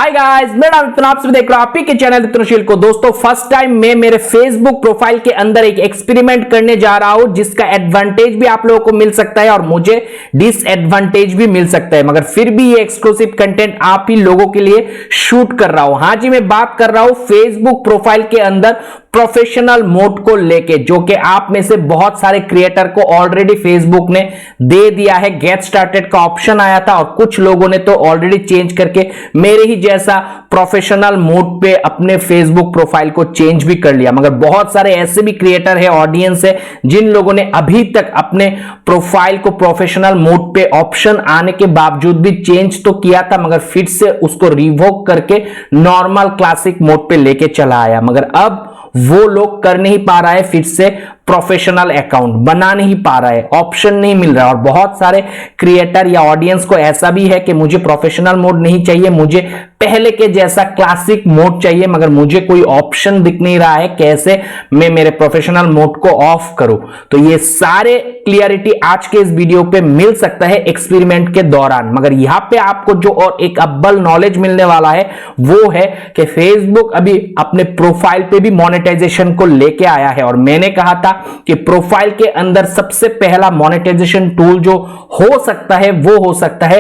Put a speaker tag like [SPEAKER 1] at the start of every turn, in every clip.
[SPEAKER 1] Hi guys, मेरा नाम विपिन, आप सभी देख रहे हो आपके चैनल विपिनशील को। दोस्तों फर्स्ट टाइम मैं मेरे फेसबुक प्रोफाइल के अंदर एक एक्सपेरिमेंट करने जा रहा हूं जिसका एडवांटेज भी आप लोगों को मिल सकता है और मुझे डिसएडवांटेज भी मिल सकता है, मगर फिर भी ये एक्सक्लूसिव कंटेंट आप ही लोगों के लिए शूट कर रहा हूं। हां जी, मैं बात कर रहा हूं फेसबुक प्रोफाइल के अंदर प्रोफेशनल मोड को लेके, जो कि आप में से बहुत सारे क्रिएटर को ऑलरेडी फेसबुक ने दे दिया है। गेट स्टार्टेड का ऑप्शन आया था और कुछ लोगों ने तो ऑलरेडी चेंज करके मेरे ही जैसा प्रोफेशनल मोड पे अपने फेसबुक प्रोफाइल को चेंज भी कर लिया। मगर बहुत सारे ऐसे भी क्रिएटर है, ऑडियंस है, जिन लोगों ने अभी तक अपने प्रोफाइल को प्रोफेशनल मोड पे ऑप्शन आने के बावजूद भी चेंज तो किया था, मगर फिर से उसको रिवोक करके नॉर्मल क्लासिक मोड पे लेके चला आया। मगर अब वो लोग कर नहीं पा रहा है, फिर से प्रोफेशनल अकाउंट बना नहीं पा रहा है, ऑप्शन नहीं मिल रहा है। और बहुत सारे क्रिएटर या ऑडियंस को ऐसा भी है कि मुझे प्रोफेशनल मोड नहीं चाहिए, मुझे पहले के जैसा क्लासिक मोड चाहिए, मगर मुझे कोई ऑप्शन दिख नहीं रहा है कैसे मैं मेरे प्रोफेशनल मोड को ऑफ करूं। तो ये सारे क्लियरिटी आज के इस वीडियो पे मिल सकता है एक्सपेरिमेंट के दौरान। मगर यहां पे आपको जो और एक अव्वल नॉलेज मिलने वाला है वो है कि फेसबुक अभी अपने प्रोफाइल पे भी मोनेटाइजेशन को लेके आया है। और मैंने कहा था कि प्रोफाइल के अंदर सबसे पहला मोनेटाइजेशन टूल जो हो सकता है वो हो सकता है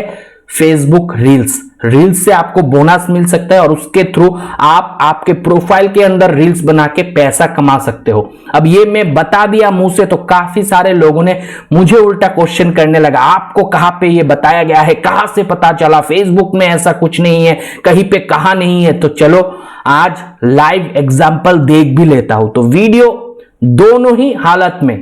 [SPEAKER 1] फेसबुक रील्स से आपको बोनस मिल सकता है और उसके थ्रू आप आपके प्रोफाइल के अंदर रील्स बना के पैसा कमा सकते हो। अब ये मैं बता दिया मुंह से तो काफी सारे लोगों ने मुझे उल्टा क्वेश्चन करने लगा, आपको कहां पे ये बताया गया है, कहां से पता चला, फेसबुक में ऐसा कुछ नहीं है, कहीं पे कहां नहीं है। तो चलो आज लाइव एग्जांपल देख भी लेता हूं। तो वीडियो दोनों ही हालत में,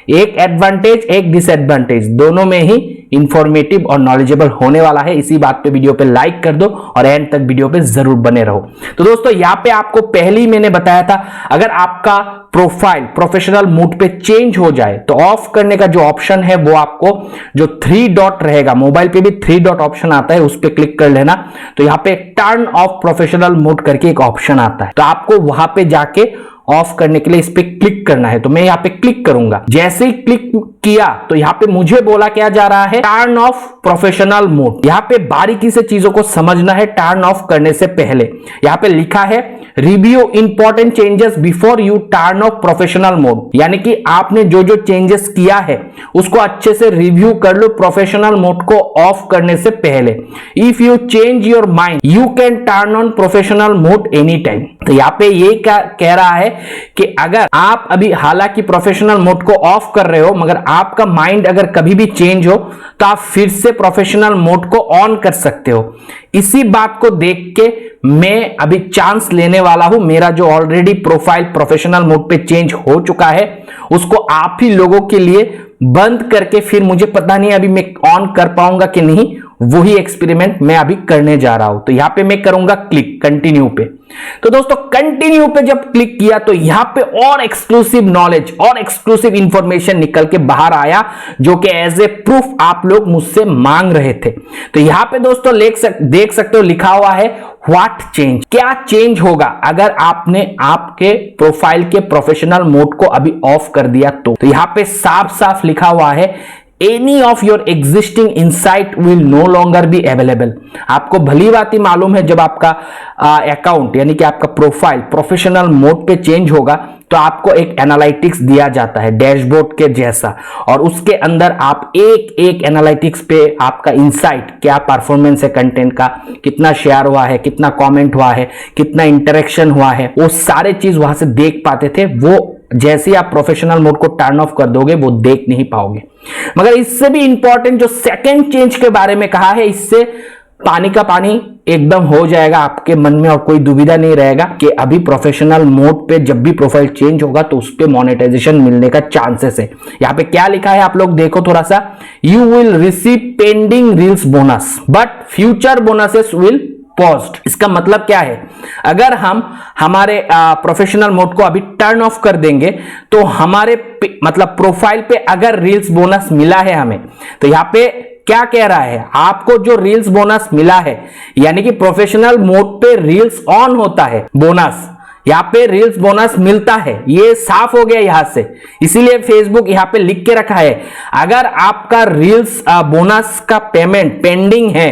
[SPEAKER 1] एक एडवांटेज एक डिसएडवांटेज, दोनों में ही इंफॉर्मेटिव और नॉलेजेबल होने वाला है। इसी बात पे वीडियो पे लाइक कर दो और एंड तक वीडियो पे जरूर बने रहो। तो दोस्तों यहां पे आपको पहले ही मैंने बताया था, अगर आपका प्रोफाइल प्रोफेशनल मोड पे चेंज हो जाए तो ऑफ करने का जो ऑप्शन है वो आपको जो 3 डॉट रहेगा, मोबाइल पे भी 3 डॉट ऑप्शन आता है, उस पर क्लिक कर लेना। तो यहां पे टर्न ऑफ प्रोफेशनल मोड करके एक ऑप्शन आता है, तो आपको वहां पे जाके ऑफ करने के लिए इस पे क्लिक करना है। तो मैं यहां पे क्लिक करूंगा। जैसे ही क्लिक किया तो यहां पे मुझे बोला क्या जा रहा है, टर्न ऑफ प्रोफेशनल मोड। यहां पे बारीकी से चीजों को समझना है। टर्न ऑफ करने से पहले यहां पे लिखा है review important changes before U turn off professional mode, यानी कि आपने जो जो चेंजेस किया है उसको अच्छे से रिव्यू कर लो प्रोफेशनल मोड को ऑफ करने से पहले। If you change your mind you can turn on professional mode any time. तो यहां पे ये कह रहा है कि अगर आप अभी हालांकि प्रोफेशनल मोड को ऑफ कर रहे हो, मगर आपका माइंड अगर कभी भी चेंज हो तो आप फिर से प्रोफेशनल मोड को ऑन कर सकते हो। इसी बात को देख के मैं अभी चांस लेने वाला हूं। मेरा जो ऑलरेडी प्रोफाइल प्रोफेशनल मोड पे चेंज हो चुका है उसको आप ही लोगों के लिए बंद करके, फिर मुझे पता नहीं अभी मैं ऑन कर पाऊंगा कि नहीं, वही एक्सपेरिमेंट मैं अभी करने जा रहा हूं। तो यहां पे मैं करूंगा क्लिक कंटिन्यू पे। तो दोस्तों कंटिन्यू पे जब क्लिक किया तो यहां पे और एक्सक्लूसिव नॉलेज और एक्सक्लूसिव इंफॉर्मेशन निकल के बाहर आया, जो कि एज ए प्रूफ आप लोग मुझसे मांग रहे थे। तो यहां पे दोस्तों देख सकते हो लिखा हुआ है व्हाट चेंज, क्या चेंज होगा अगर आपने आपके प्रोफाइल के प्रोफेशनल मोड को अभी ऑफ कर दिया। तो यहां पे साफ साफ लिखा हुआ है Any of your existing insight will no longer be available। आपको भली बात ही मालूम है, जब आपका अकाउंट यानी कि आपका प्रोफाइल प्रोफेशनल मोड पे चेंज होगा तो आपको एक एनालिटिक्स दिया जाता है डैशबोर्ड के जैसा, और उसके अंदर आप एक एक एनालिटिक्स पे आपका इंसाइट, क्या परफॉर्मेंस है कंटेंट का, कितना शेयर हुआ है, कितना कमेंट हुआ है, कितना इंटरेक्शन हुआ है, वो सारे चीज वहां से देख पाते थे। वो जैसे ही आप प्रोफेशनल मोड को टर्न ऑफ कर दोगे वो देख नहीं पाओगे। मगर इससे भी इंपॉर्टेंट जो सेकंड चेंज के बारे में कहा है, इससे पानी का पानी एकदम हो जाएगा आपके मन में और कोई दुविधा नहीं रहेगा कि अभी प्रोफेशनल मोड पे जब भी प्रोफाइल चेंज होगा तो उस पे मोनेटाइजेशन मिलने का चांसेस है। यहां पे क्या लिखा है आप लोग देखो थोड़ा सा, you will receive pending reels bonus but future bonuses will paused. इसका मतलब क्या है, अगर हम हमारे प्रोफेशनल मोड को अभी टर्न ऑफ कर देंगे तो हमारे मतलब प्रोफाइल पे अगर रील्स बोनस मिला है हमें, तो यहां पे क्या कह रहा है, आपको जो रील्स बोनस मिला है, यानी कि प्रोफेशनल मोड पे रील्स ऑन होता है बोनस, यहां पे रील्स बोनस मिलता है, ये साफ हो गया यहां से। इसीलिए फेसबुक यहां पे लिख के रखा है, अगर आपका रील्स बोनस का पेमेंट पेंडिंग है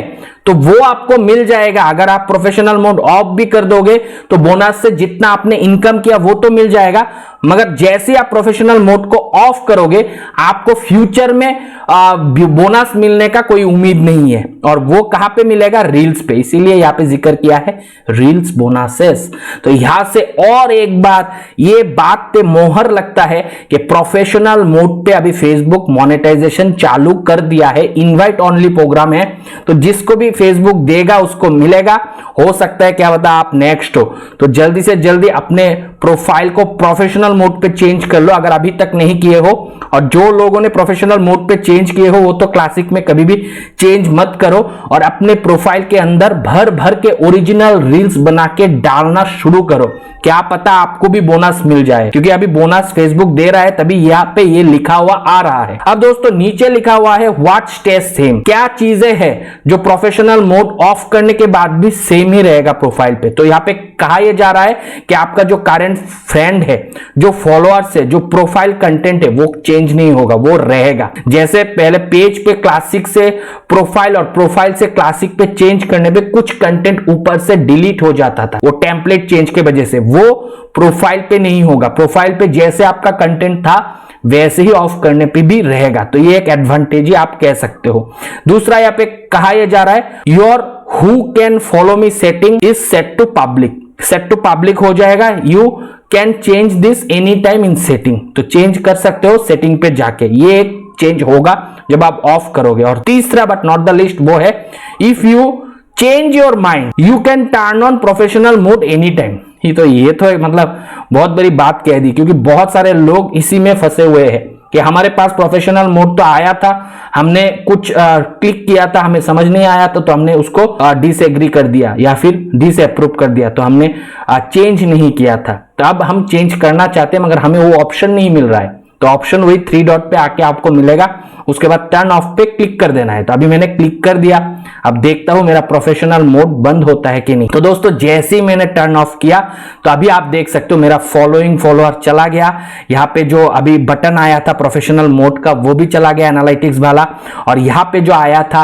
[SPEAKER 1] तो वो आपको मिल जाएगा। अगर आप प्रोफेशनल मोड ऑफ भी कर दोगे तो बोनस से जितना आपने इनकम किया वो तो मिल जाएगा, मगर जैसे आप प्रोफेशनल मोड को ऑफ करोगे आपको फ्यूचर में बोनस मिलने का कोई उम्मीद नहीं है। और वो कहां पे मिलेगा? रील्स पे। इसीलिए यहां पे जिक्र किया है रील्स बोनसेस। तो यहां से और एक बार ये बात पे मोहर लगता है कि प्रोफेशनल मोड पे अभी फेसबुक मोनेटाइजेशन चालू कर दिया है। इनवाइट ओनली प्रोग्राम है, तो जिसको भी फेसबुक देगा उसको मिलेगा। हो सकता है क्या बता आप नेक्स्ट हो, तो जल्दी से जल्दी अपने प्रोफाइल को प्रोफेशनल मोड पे चेंज कर लो अगर अभी तक नहीं किए हो। और जो लोगों ने प्रोफेशनल मोड पे चेंज किए हो वो तो क्लासिक में कभी भी चेंज मत करो और अपने प्रोफाइल के अंदर भर भर के ओरिजिनल रील्स बना के डालना शुरू करो। क्या पता आपको भी बोनस मिल जाए, क्योंकि अभी बोनस फेसबुक दे रहा है, तभी यहाँ पे ये लिखा हुआ आ रहा है। अब दोस्तों नीचे लिखा हुआ है व्हाट स्टेज सेम। क्या चीजें हैं जो प्रोफेशनल मोड ऑफ करने के बाद भी सेम ही रहेगा प्रोफाइल पे? तो यहाँ पे कहा यह जा रहा है कि आपका जो करंट फ्रेंड है, जो फॉलोअर्स है, जो प्रोफाइल कंटेंट है, वो चेंज नहीं होगा, वो रहेगा। जैसे पहले पेज पे क्लासिक से प्रोफाइल और प्रोफाइल से क्लासिक पे चेंज करने पे कुछ कंटेंट ऊपर से डिलीट हो जाता था, वो टेम्पलेट चेंज के वजह से, वो प्रोफाइल पे नहीं होगा। प्रोफाइल पे जैसे आपका कंटेंट था वैसे ही ऑफ करने पे भी रहेगा। तो ये एक एडवांटेज ही आप कह सकते हो। दूसरा यहाँ पे कहा यह जा रहा है your who can follow me setting is set to public. Set to public हो जाएगा। You can change this any time in setting, तो चेंज कर सकते हो सेटिंग पे जाके। ये एक चेंज होगा जब आप ऑफ करोगे। और तीसरा बट नॉट द लिस्ट वो है if you change your mind you can turn on professional mode any time. ये तो मतलब बहुत बड़ी बात कह दी, क्योंकि बहुत सारे लोग इसी में फंसे हुए हैं कि हमारे पास प्रोफेशनल मोड तो आया था, हमने कुछ क्लिक किया था, हमें समझ नहीं आया तो हमने उसको डिसएग्री कर दिया या फिर डिसअप्रूव कर दिया, तो हमने चेंज नहीं किया था। तो अब हम चेंज करना चाहते हैं मगर हमें वो ऑप्शन नहीं मिल रहा है। तो ऑप्शन वही 3 डॉट पे आके आपको मिलेगा, उसके बाद टर्न ऑफ पे क्लिक कर देना है। तो अभी मैंने क्लिक कर दिया, अब देखता हूं मेरा प्रोफेशनल मोड बंद होता है कि नहीं। तो दोस्तों जैसे ही मैंने टर्न ऑफ किया तो अभी आप देख सकते हो मेरा फॉलोइंग फॉलोअर चला गया। यहाँ पे जो अभी बटन आया था प्रोफेशनल मोड का वो भी चला गया एनालिटिक्स वाला, और यहाँ पे जो आया था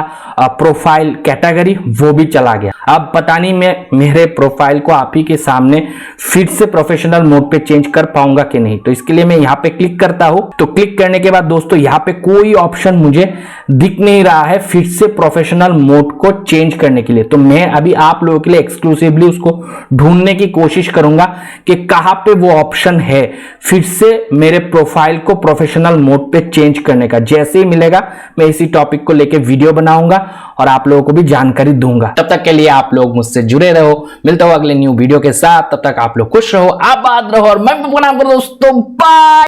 [SPEAKER 1] प्रोफाइल कैटेगरी वो भी चला गया। अब पता नहीं मैं मेरे प्रोफाइल को आप ही के सामने फिर से प्रोफेशनल मोड पे चेंज कर पाऊंगा कि नहीं। तो इसके लिए मैं यहाँ पे क्लिक करता हूं। तो क्लिक करने के बाद दोस्तों यहाँ पे कोई ऑप्शन मुझे दिख नहीं रहा है फिर से प्रोफेशनल मोड को चेंज करने के लिए। तो मैं अभी आप लोगों के लिए एक्सक्लूसिवली उसको ढूंढने की कोशिश करूंगा कि कहां पे वो ऑप्शन है फिर से मेरे प्रोफाइल को प्रोफेशनल मोड पे चेंज करने का। जैसे ही मिलेगा मैं इसी टॉपिक को लेके वीडियो बनाऊंगा और आप लोगों को भी जानकारी दूंगा। तब तक के लिए आप लोग मुझसे जुड़े रहो, मिलता हूं अगले न्यू वीडियो के साथ। तब तक आप लोग खुश रहो, आबाद रहो और मैं दोस्तों बाय।